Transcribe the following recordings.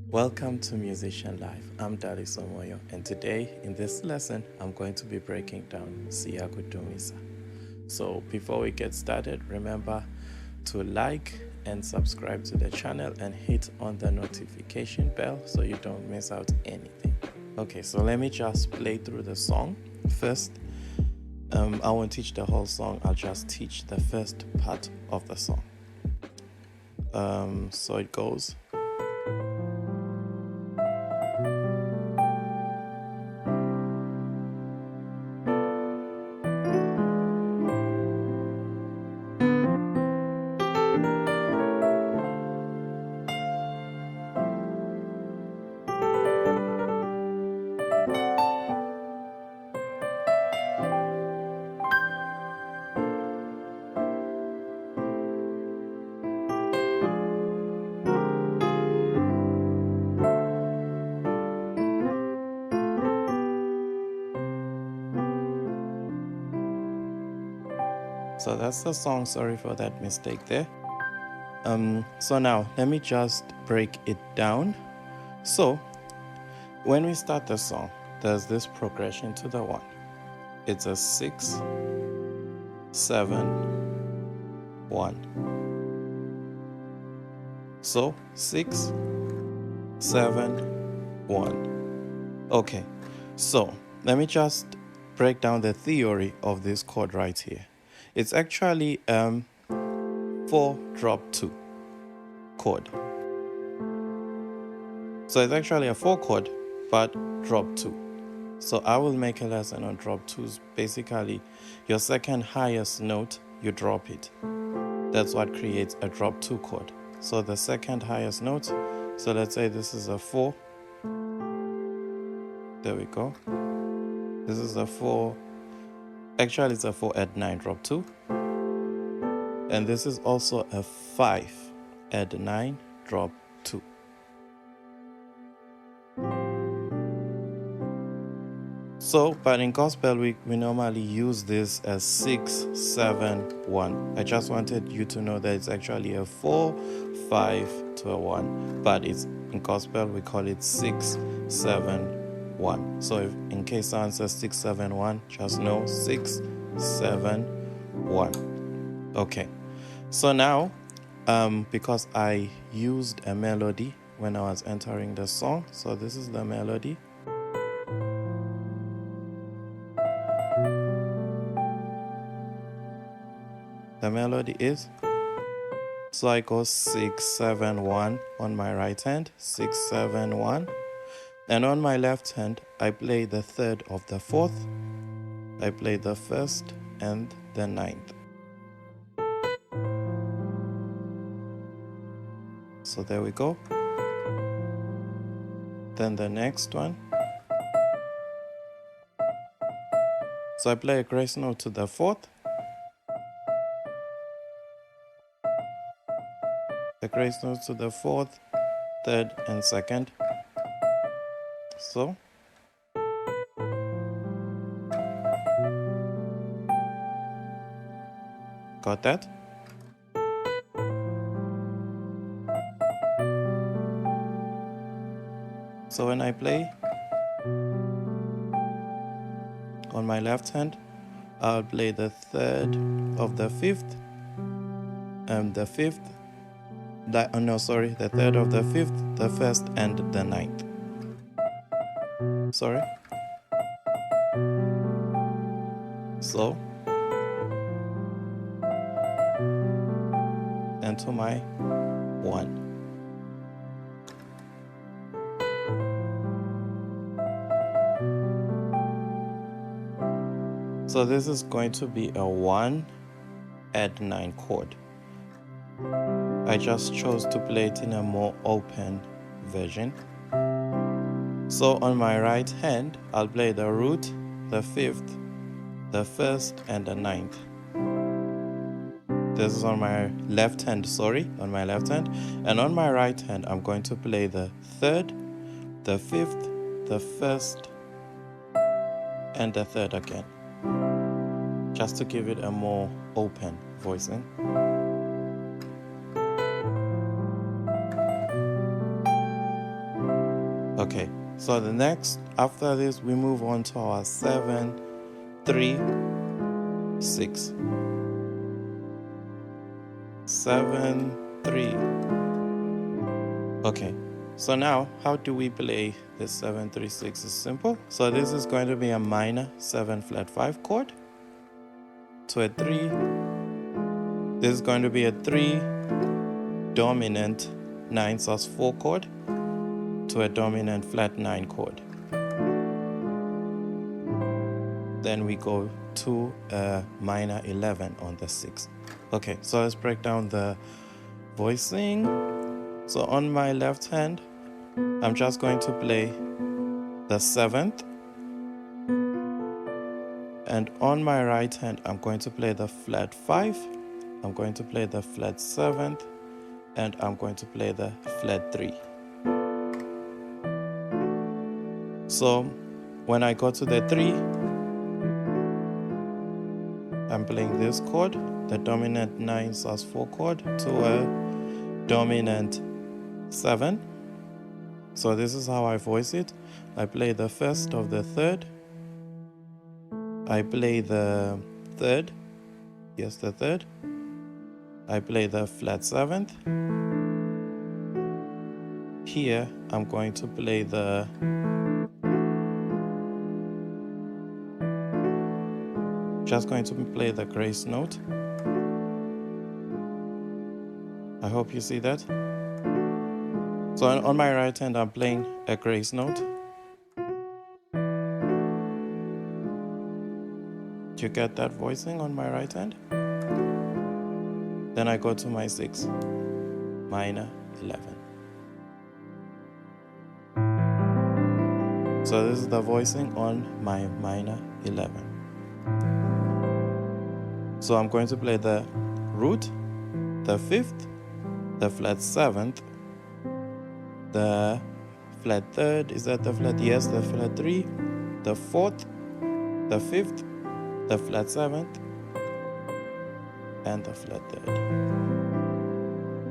Welcome to Musician Life. I'm Daddy Somoyo, and today in this lesson, I'm going to be breaking down Siyakudumisa. So before we get started, remember to like and subscribe to the channel and hit on the notification bell so you don't miss out anything. Okay, so let me just play through the song first. I won't teach the whole song, I'll just teach the first part of the song. So it goes. So that's the song. Sorry for that mistake there. So now let me just break it down. So when we start the song, there's this progression to the one. It's a 6, 7, 1. So 6, 7, 1. Okay. So let me just break down the theory of this chord right here. It's actually 4 drop 2 chord. So it's actually a 4 chord, but drop 2. So I will make a lesson on drop 2s. Basically, your second highest note, you drop it. That's what creates a drop 2 chord. So the second highest note, so let's say this is a 4. There we go. This is a 4. Actually, it's a 4 add 9 drop 2. And this is also a 5 add 9 drop 2. So, but in gospel, we normally use this as 6, 7, 1. I just wanted you to know that it's actually a 4, 5 to a 1. But it's in gospel, we call it 6, 7, 1. So if in case someone says 6, 7, 1, just know 6, 7, 1. Okay. So now, because I used a melody when I was entering the song, so this is the melody. The melody is, so I go 6, 7, 1 on my right hand, 6, 7, 1. And on my left hand, I play the third of the fourth, I play the first and the ninth. So there we go. Then the next one. So I play a grace note to the fourth, the grace note to the fourth, third and second. So got that? So when I play on my left hand, I'll play the third of the fifth, the fifth, the third of the fifth, the first and the ninth. Sorry. So, and to my 1. So this is going to be a 1 add 9 chord. I just chose to play it in a more open version. So on my right hand, I'll play the root, the fifth, the first, and the ninth. This is on my left hand, on my left hand. And on my right hand, I'm going to play the third, the fifth, the first, and the third again. Just to give it a more open voicing. Okay, so the next, after this, we move on to our 7, 3, 6. 7, 3. Okay, so now how do we play this 7, 3, 6? It's simple. So this is going to be a minor 7 flat 5 chord to a 3. This is going to be a 3 dominant 9 sus 4 chord to a dominant flat 9 chord. Then we go to a minor 11 on the 6. Okay, so let's break down the voicing. So on my left hand, I'm just going to play the 7th. And on my right hand, I'm going to play the flat 5. I'm going to play the flat 7th. And I'm going to play the flat 3. So when I go to the 3, I'm playing this chord, the dominant 9 sus 4 chord to a dominant 7. So this is how I voice it. I play the first of the third. I play the third. Yes, the third. I play the flat 7th. Here, I'm going to play the grace note. I hope you see that. So on my right hand, I'm playing a grace note. Do you get that voicing on my right hand? Then I go to my 6, minor 11. So this is the voicing on my minor 11. So I'm going to play the root, the 5th, the flat 7th, the flat 3rd, is that the flat? Yes, the flat 3, the 4th, the 5th, the flat 7th, and the flat 3rd.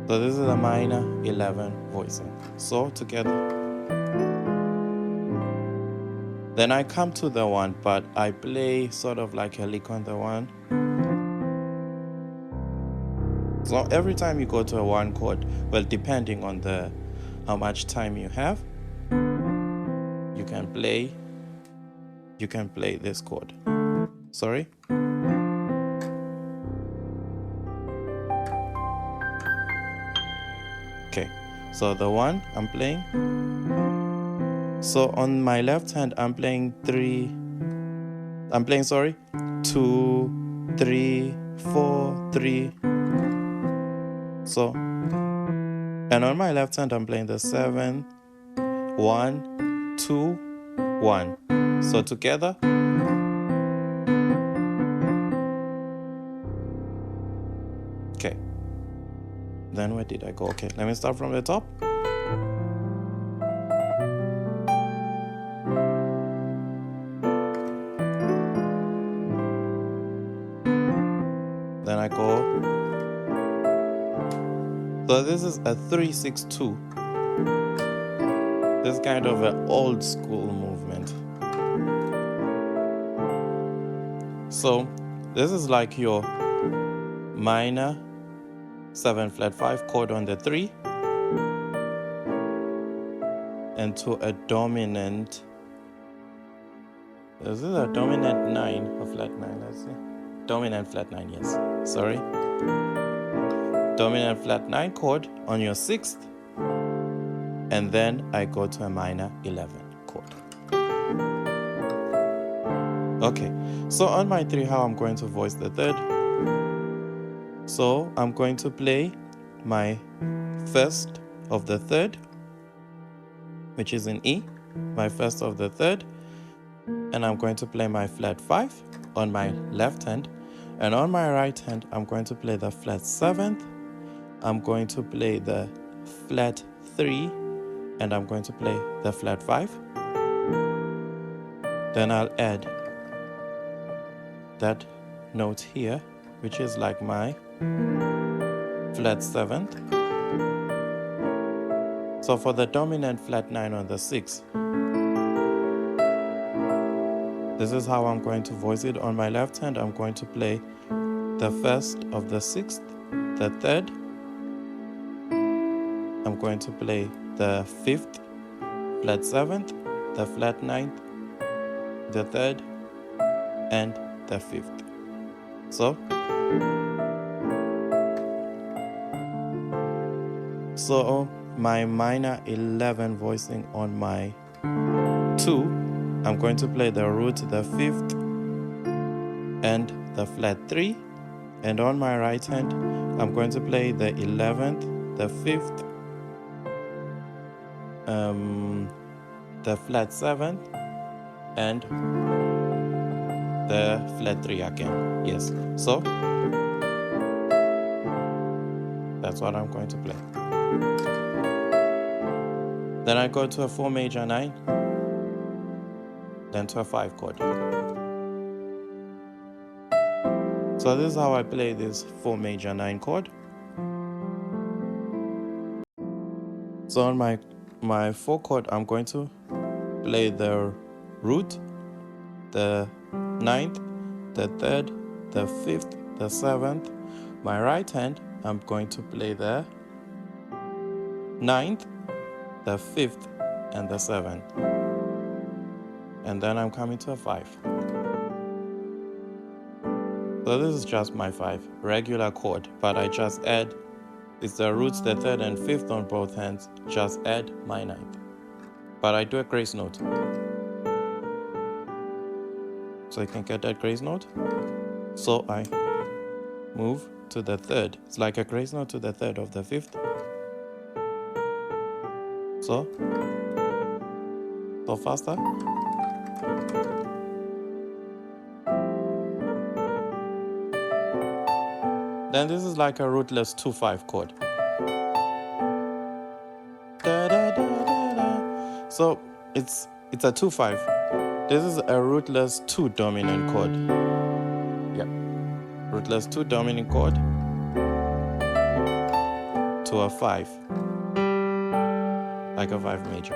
So this is a minor 11 voicing. So together. Then I come to the 1, but I play sort of like a lick on the 1. So every time you go to a 1 chord, well, depending on how much time you have, you can play this chord. Sorry. Okay, so the 1 I'm playing. So on my left hand, I'm playing 2, 3, 4, 3. So, and on my left hand, I'm playing the 7, 1, 2, 1. So together. Okay. Then where did I go? Okay, let me start from the top. Then I go. So this is a 3-6-2. This is kind of an old school movement. So this is like your minor 7 flat 5 chord on the 3 and to a dominant. This is a dominant 9 or flat 9, let's see. Dominant flat 9, yes. Sorry. Dominant flat 9 chord on your 6th, and then I go to a minor 11 chord. Okay, so on my 3, how I'm going to voice the 3rd. So I'm going to play my first of the 3rd, which is in E, my first of the 3rd, and I'm going to play my flat 5 on my left hand, and on my right hand, I'm going to play the flat 7th, I'm going to play the flat 3, and I'm going to play the flat 5. Then I'll add that note here, which is like my flat 7th. So for the dominant flat 9 on the 6th, this is how I'm going to voice it. On my left hand, I'm going to play the 1st of the 6th, the 3rd. I'm going to play the 5th, flat 7th, the flat 9th, the 3rd, and the 5th. So my minor 11 voicing on my 2, I'm going to play the root, the 5th, and the flat 3. And on my right hand, I'm going to play the 11th, the 5th, the flat 7th, and the flat 3 again. Yes, so that's what I'm going to play. Then I go to a 4 major 9, then to a 5 chord. So this is how I play this 4 major 9 chord. So on my 4 chord, I'm going to play the root, the 9th, the 3rd, the 5th, the 7th. My right hand, I'm going to play the 9th, the 5th, and the 7th. And then I'm coming to a 5. So this is just my 5, regular chord, but I just add, it's the roots, the 3rd and 5th on both hands, just add my 9th. But I do a grace note. So you can get that grace note. So I move to the 3rd. It's like a grace note to the 3rd of the 5th. So faster. Then this is like a rootless 2-5 chord. Da, da, da, da, da. So it's a 2-5. This is a rootless 2 dominant chord. Yeah, rootless 2 dominant chord to a 5, like a 5 major.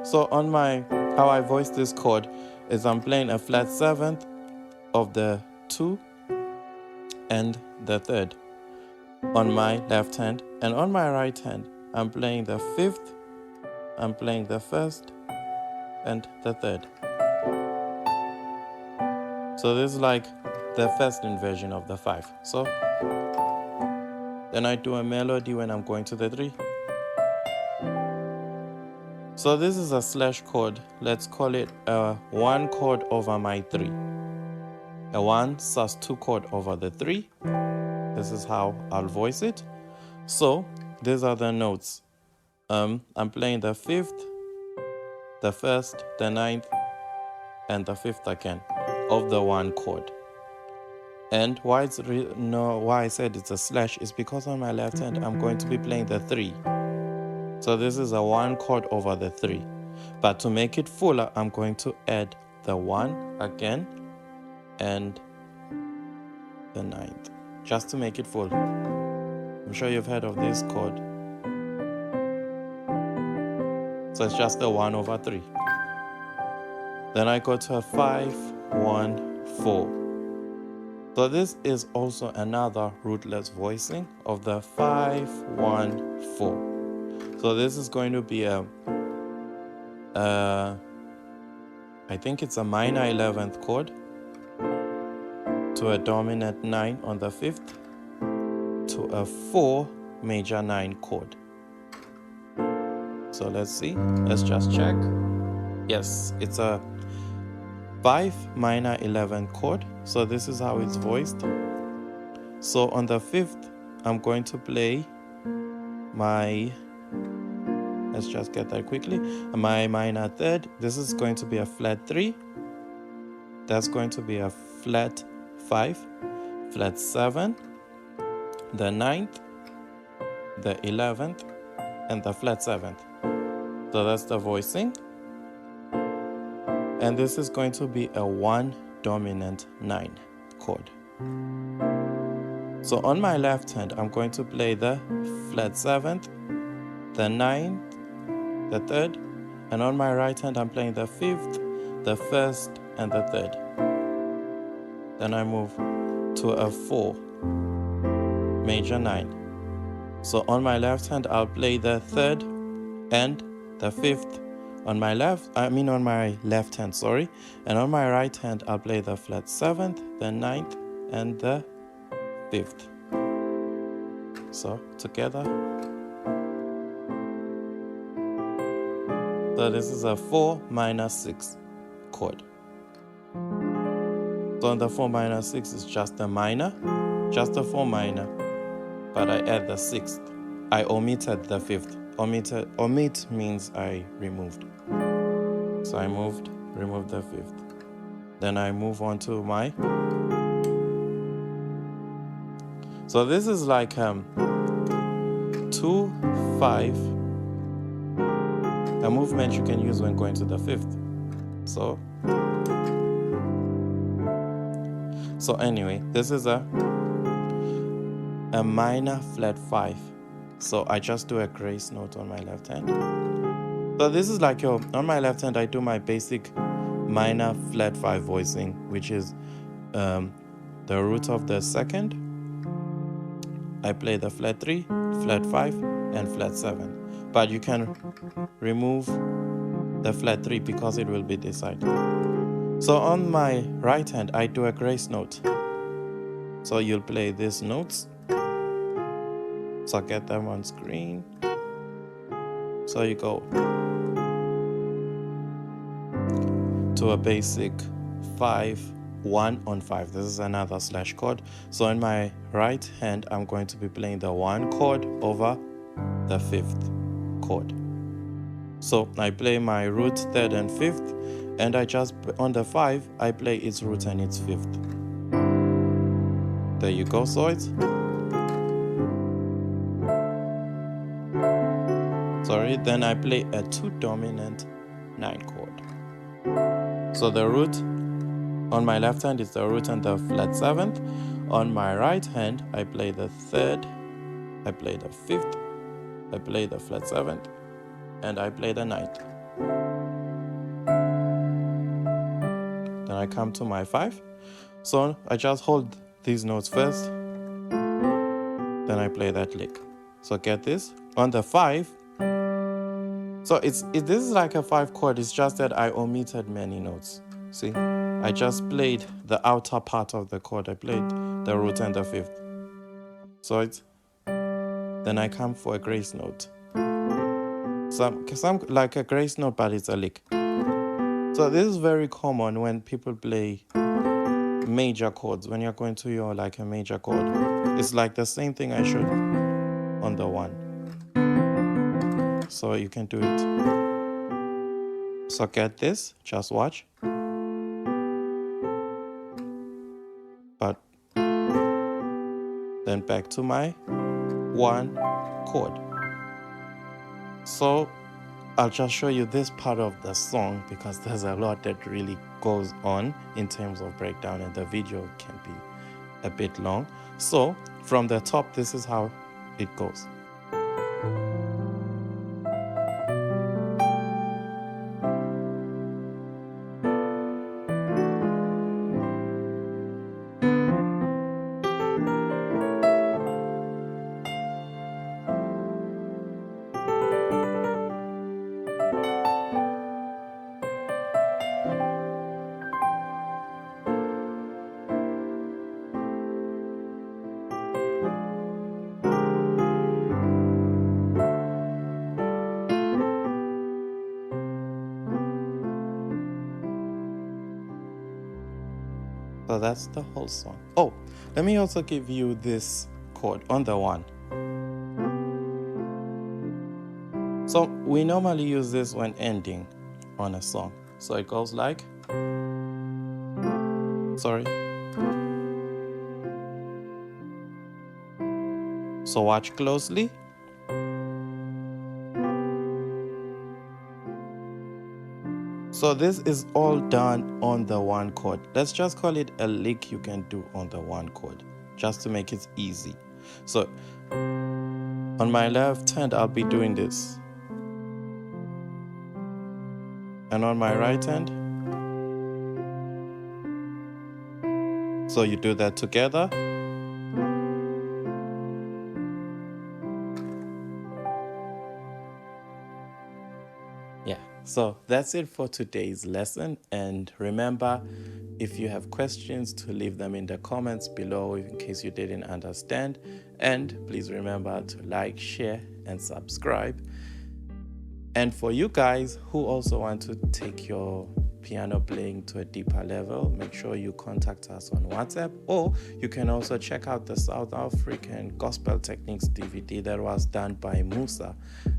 So on how I voice this chord is I'm playing a flat 7th of the 2 and the 3rd on my left hand, and on my right hand I'm playing the 5th, I'm playing the 1st and the 3rd. So this is like the first inversion of the 5. So then I do a melody when I'm going to the 3. So this is a slash chord. Let's call it a 1 chord over my 3. A 1 sus 2 chord over the 3. This is how I'll voice it. So these are the notes. I'm playing the 5th, the 1st, the 9th, and the 5th again of the 1 chord. And why I said it's a slash is because on my left hand I'm going to be playing the 3. So this is a 1 chord over the 3. But to make it fuller, I'm going to add the 1 again and the 9th, just to make it full. I'm sure you've heard of this chord. So it's just a 1 over 3. Then I go to a 5, 1, 4. So this is also another rootless voicing of the 5, 1, 4. So this is going to be I think it's a minor 11th chord to a dominant 9 on the 5th to a 4 major 9 chord. So let's see, let's just check. Yes, it's a 5 minor 11 chord. So this is how it's voiced. So on the 5th, I'm going to play my, let's just get that quickly, my minor 3rd. This is going to be a flat 3. That's going to be a flat 5, flat 7, the 9th, the 11th, and the flat 7th. So that's the voicing. And this is going to be a 1 dominant 9 chord. So on my left hand, I'm going to play the flat 7th, the 9th, the 3rd, and on my right hand, I'm playing the 5th, the 1st, and the 3rd. Then I move to a 4, major 9. So on my left hand, I'll play the 3rd and the 5th. On my left hand, and on my right hand, I'll play the flat 7th, the 9th, and the 5th. So together. So this is a 4 minor 6 chord. So on the 4 minor 6 is just a minor, just a 4 minor, but I add the 6th. I omitted the 5th. Omit means I removed. So I removed the 5th. Then I move on to my. So this is like 2, 5, a movement you can use when going to the 5th. So anyway, this is a minor flat 5. So I just do a grace note on my left hand. So this is like on my left hand, I do my basic minor flat 5 voicing, which is the root of the 2nd. I play the flat 3, flat 5, and flat 7. But you can remove the flat 3 because it will be this side. So on my right hand, I do a grace note. So you'll play these notes. So get them on screen. So you go to a basic 5, 1 on 5. This is another slash chord. So in my right hand, I'm going to be playing the 1 chord over the 5th chord. So I play my root 3rd and 5th, and I just, on the 5, I play its root and its 5th. There you go. So it's, then I play a 2 dominant 9 chord. So the root on my left hand is the root and the flat 7th. On my right hand, I play the 3rd, I play the 5th, I play the flat 7th, and I play the 9th. Then I come to my 5. So I just hold these notes first, then I play that lick. So get this. On the 5, so this is like a 5 chord, it's just that I omitted many notes. See? I just played the outer part of the chord. I played the root and the 5th. So then I come for a grace note. Some like a grace note, but it's a lick. So this is very common when people play major chords. When you're going to your like a major chord, it's like the same thing I showed on the 1. So you can do it. So get this, just watch. But then back to my 1 chord. So I'll just show you this part of the song because there's a lot that really goes on in terms of breakdown, and the video can be a bit long. So from the top, this is how it goes. So that's the whole song. Oh, let me also give you this chord on the 1. So we normally use this when ending on a song. So it goes like, So watch closely. So this is all done on the 1 chord. Let's just call it a lick you can do on the 1 chord. just to make it easy. So on my left hand, I'll be doing this. And on my right hand, so you do that together. Yeah, so that's it for today's lesson. And remember, if you have questions, to leave them in the comments below in case you didn't understand. And please remember to like, share, and subscribe. And for you guys who also want to take your piano playing to a deeper level, make sure you contact us on WhatsApp, or you can also check out the South African Gospel Techniques DVD that was done by Musa,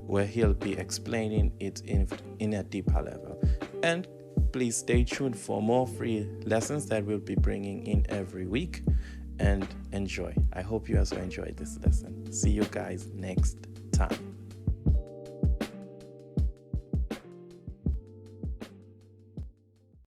where he'll be explaining it in a deeper level. And please stay tuned for more free lessons that we'll be bringing in every week, and enjoy. I hope you also enjoyed this lesson. See you guys next time.